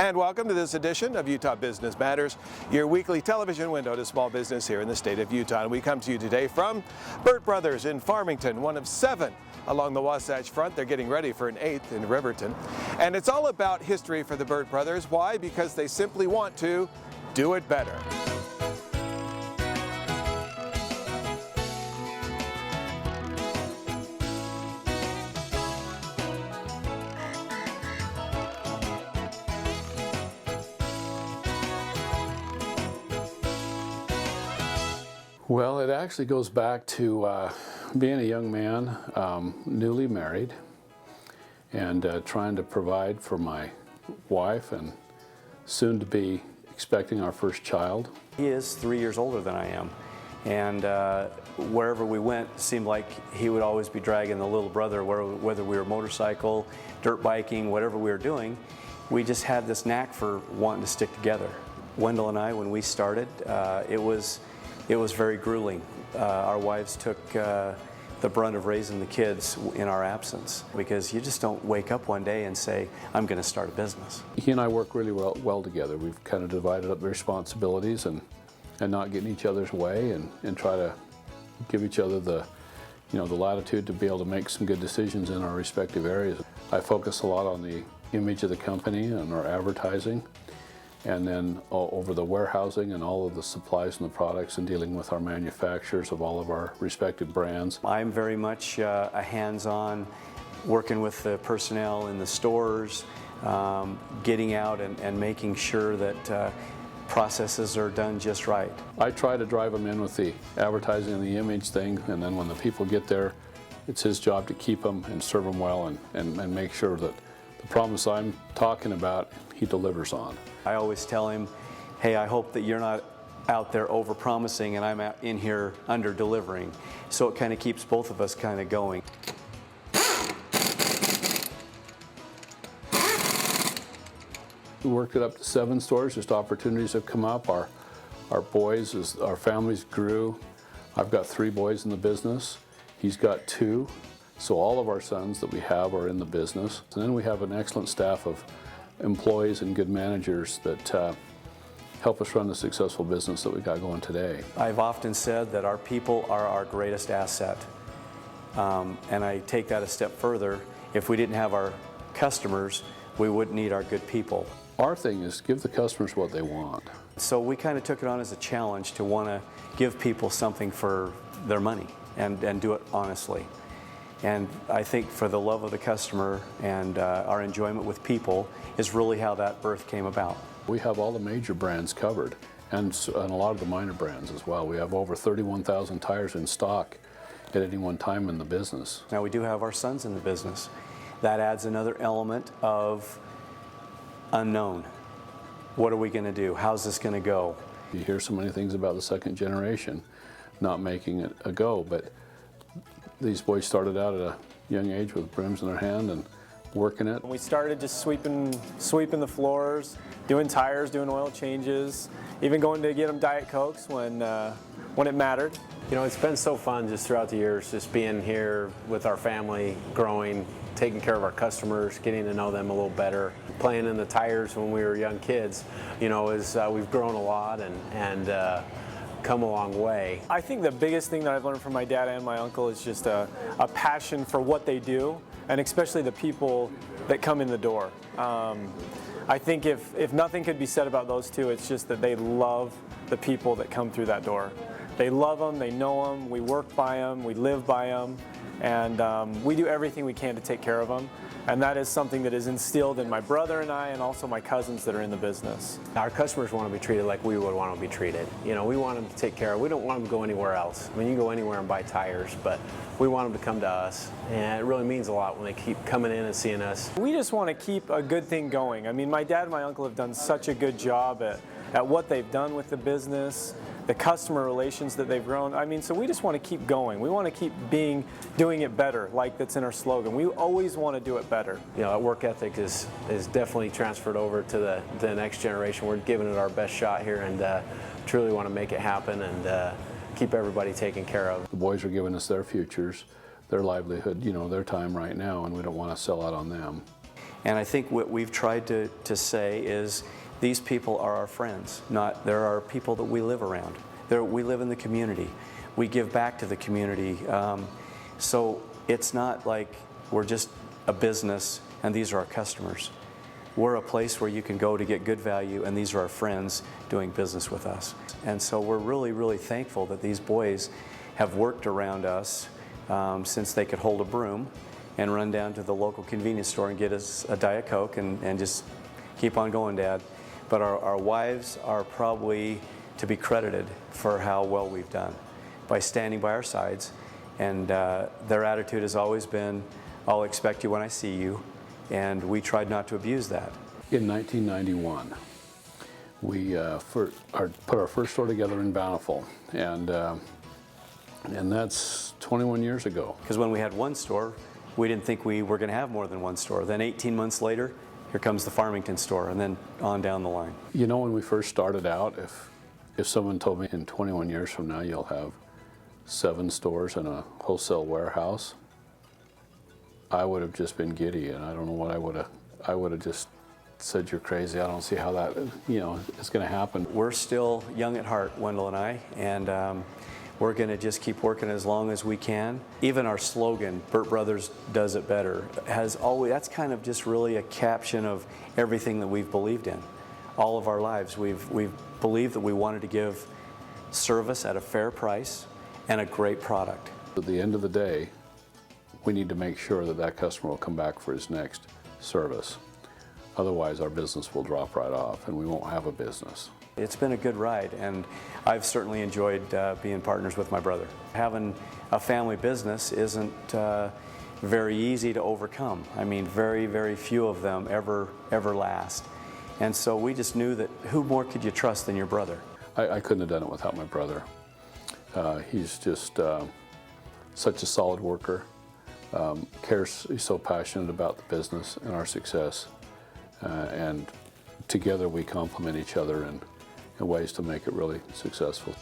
And welcome to this edition of Utah Business Matters, your weekly television window to small business here in the state of Utah. And we come to you today from Burt Brothers in Farmington, one of 7 along the Wasatch Front. They're getting ready for an 8th in Riverton. And it's all about history for the Burt Brothers. Why? Because they simply want to do it better. Well, it actually goes back to being a young man, newly married, and trying to provide for my wife and soon to be expecting our first child. He is 3 years older than I am, and wherever we went, it seemed like he would always be dragging the little brother, whether we were motorcycle, dirt biking, whatever we were doing. We just had this knack for wanting to stick together. Wendell and I, when we started, it was very grueling. Our wives took the brunt of raising the kids in our absence, because you just don't wake up one day and say, I'm going to start a business. He and I work really well together. We've kind of divided up the responsibilities and not get in each other's way and try to give each other the latitude to be able to make some good decisions in our respective areas. I focus a lot on the image of the company and our advertising, and then over the warehousing and all of the supplies and the products, and dealing with our manufacturers of all of our respective brands. I'm very much a hands-on, working with the personnel in the stores, getting out and making sure that processes are done just right. I try to drive him in with the advertising and the image thing, and then when the people get there, it's his job to keep them and serve them well and make sure that the promise I'm talking about, he delivers on. I always tell him, hey, I hope that you're not out there over-promising and I'm out in here under-delivering. So it kind of keeps both of us kind of going. We worked it up to 7 stores. Just opportunities have come up. Our boys, as our families grew, I've got 3 boys in the business. He's got 2. So all of our sons that we have are in the business. And then we have an excellent staff of employees and good managers that help us run the successful business that we got going today. I've often said that our people are our greatest asset. And I take that a step further. If we didn't have our customers, we wouldn't need our good people. Our thing is give the customers what they want. So we kind of took it on as a challenge to want to give people something for their money and do it honestly. And I think for the love of the customer and our enjoyment with people is really how that birth came about. We have all the major brands covered and a lot of the minor brands as well. We have over 31,000 tires in stock at any one time in the business. Now we do have our sons in the business. That adds another element of unknown. What are we going to do? How's this going to go? You hear so many things about the second generation not making it a go, but these boys started out at a young age with brooms in their hand and working it. We started just sweeping the floors, doing tires, doing oil changes, even going to get them Diet Cokes when it mattered. You know, it's been so fun just throughout the years, just being here with our family, growing, taking care of our customers, getting to know them a little better. Playing in the tires when we were young kids, you know, we've grown a lot and come a long way. I think the biggest thing that I've learned from my dad and my uncle is just a passion for what they do, and especially the people that come in the door. I think if nothing could be said about those two, it's just that they love the people that come through that door. They love them, they know them, we work by them, we live by them, and we do everything we can to take care of them. And that is something that is instilled in my brother and I, and also my cousins that are in the business. Our customers want to be treated like we would want to be treated. You know, we want them to take care of. We don't want them to go anywhere else. I mean, you can go anywhere and buy tires, but we want them to come to us. And it really means a lot when they keep coming in and seeing us. We just want to keep a good thing going. I mean, my dad and my uncle have done such a good job at what they've done with the business, the customer relations that they've grown. I mean, so we just want to keep going. We want to keep doing it better, like that's in our slogan. We always want to do it better. You know, that work ethic is definitely transferred over to the next generation. We're giving it our best shot here and truly want to make it happen and keep everybody taken care of. The boys are giving us their futures, their livelihood, you know, their time right now, and we don't want to sell out on them. And I think what we've tried to say is these people are our friends, not there are people that we live around. We live in the community. We give back to the community. So it's not like we're just a business and these are our customers. We're a place where you can go to get good value, and these are our friends doing business with us. And so we're really, really thankful that these boys have worked around us since they could hold a broom and run down to the local convenience store and get us a Diet Coke and just keep on going, Dad. But our wives are probably to be credited for how well we've done by standing by our sides. And their attitude has always been, I'll expect you when I see you. And we tried not to abuse that. In 1991, we put our first store together in Bountiful, and that's 21 years ago. Because when we had one store, we didn't think we were going to have more than one store. Then 18 months later, here comes the Farmington store, and then on down the line. You know, when we first started out, if someone told me in 21 years from now you'll have 7 stores and a wholesale warehouse, I would have just been giddy, and I don't know what I would have just said, you're crazy. I don't see how that, is going to happen. We're still young at heart, Wendell and I, and we're going to just keep working as long as we can. Even our slogan, Burt Brothers does it better, that's kind of just really a caption of everything that we've believed in. All of our lives, we've believed that we wanted to give service at a fair price and a great product. At the end of the day, we need to make sure that that customer will come back for his next service. Otherwise, our business will drop right off and we won't have a business. It's been a good ride, and I've certainly enjoyed being partners with my brother. Having a family business isn't very easy to overcome. I mean, very, very few of them ever last. And so we just knew that who more could you trust than your brother? I couldn't have done it without my brother. He's just such a solid worker. He's so passionate about the business and our success, and together we complement each other in ways to make it really successful.